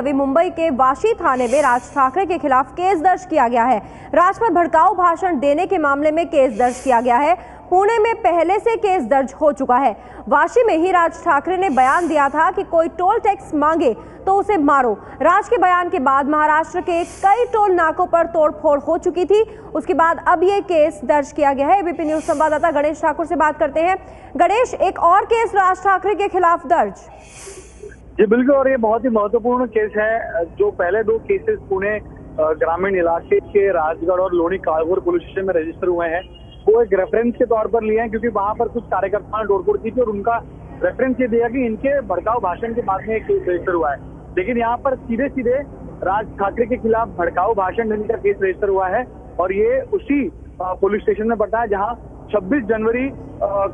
नवी मुंबई के वाशी थाने में राज ठाकरे के खिलाफ केस दर्ज किया गया है। राज पर भड़काऊ भाषण देने के मामले में केस दर्ज किया गया है। पुणे में पहले से केस दर्ज हो चुका है। वाशी में ही राज ठाकरे ने बयान दिया था कि कोई टोल टैक्स मांगे तो उसे मारो। राज के बयान के बाद महाराष्ट्र के कई टोल नाकों पर तोड़फोड़ हो चुकी थी। उसके बाद अब ये केस दर्ज किया गया है। एबीपी न्यूज संवाददाता गणेश ठाकुर से बात करते हैं। गणेश, एक और केस राज ठाकरे के खिलाफ दर्ज। जी बिल्कुल, और ये बहुत ही महत्वपूर्ण केस है। जो पहले दो केसेस पुणे ग्रामीण इलाके के राजगढ़ और लोणी काळभोर पुलिस स्टेशन में रजिस्टर हुए हैं, वो एक रेफरेंस के तौर पर लिए हैं, क्योंकि वहां पर कुछ कार्यकर्ताओं ने तोड़फोड़ की थी और उनका रेफरेंस ये दिया कि इनके भड़काऊ भाषण के बाद में एक केस रजिस्टर हुआ है। लेकिन यहाँ पर सीधे सीधे राज ठाकरे के खिलाफ भड़काऊ भाषण देने का केस रजिस्टर हुआ है और ये उसी पुलिस स्टेशन में पड़ता है जहाँ 26 जनवरी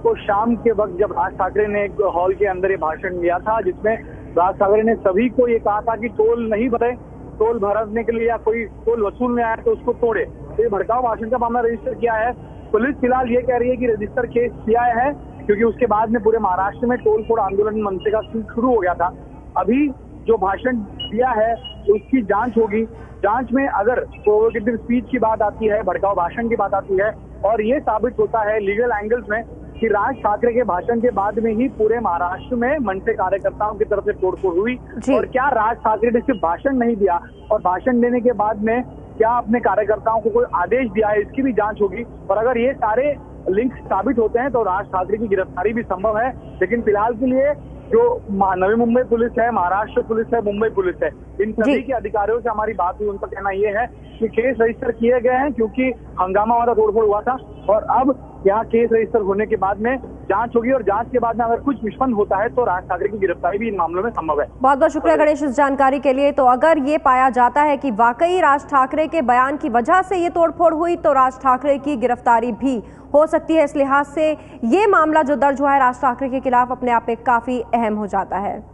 को शाम के वक्त जब राज ठाकरे ने एक हॉल के अंदर ये भाषण दिया था, जिसमें राज ठाकरे ने सभी को ये कहा था कि टोल नहीं भरे, टोल भरने के लिए या कोई टोल वसूलने आया तो उसको तोड़े। तो ये भड़काऊ भाषण का मामला रजिस्टर किया है। पुलिस फिलहाल ये कह रही है कि रजिस्टर केस किया है क्योंकि उसके बाद में पूरे महाराष्ट्र में टोल फोड़ आंदोलन मंच का शुरू हो गया था। अभी जो भाषण दिया है उसकी जांच होगी। जांच में अगर प्रोवोकेटिव स्पीच की बात आती है, भड़काऊ भाषण की बात आती है और ये साबित होता है लीगल एंगल्स में कि राज ठाकरे के भाषण के बाद में ही पूरे महाराष्ट्र में मनसे कार्यकर्ताओं की तरफ से तोड़फोड़ हुई और क्या राज ठाकरे ने सिर्फ भाषण नहीं दिया और भाषण देने के बाद में क्या अपने कार्यकर्ताओं को कोई आदेश दिया है, इसकी भी जांच होगी। और अगर ये सारे लिंक साबित होते हैं तो राज ठाकरे की गिरफ्तारी भी संभव है। लेकिन फिलहाल के लिए जो नवी मुंबई पुलिस है, महाराष्ट्र पुलिस है, मुंबई पुलिस है, इन सभी के अधिकारियों से हमारी बात हुई। उनका कहना यह है कि केस रजिस्टर किए गए हैं क्योंकि हंगामा वाला तोड़फोड़ हुआ था और अब यहाँ केस रजिस्टर होने के बाद में जांच होगी और जांच के बाद में अगर कुछ निष्पन्न होता है तो राज ठाकरे की गिरफ्तारी भी इन मामलों में संभव है। बहुत बहुत शुक्रिया गणेश इस जानकारी के लिए। तो अगर ये पाया जाता है कि वाकई राज ठाकरे के बयान की वजह से ये तोड़फोड़ हुई तो राज ठाकरे की गिरफ्तारी भी हो सकती है। इस लिहाज से ये मामला जो दर्ज हुआ है राज ठाकरे के खिलाफ अपने आप में काफी अहम हो जाता है।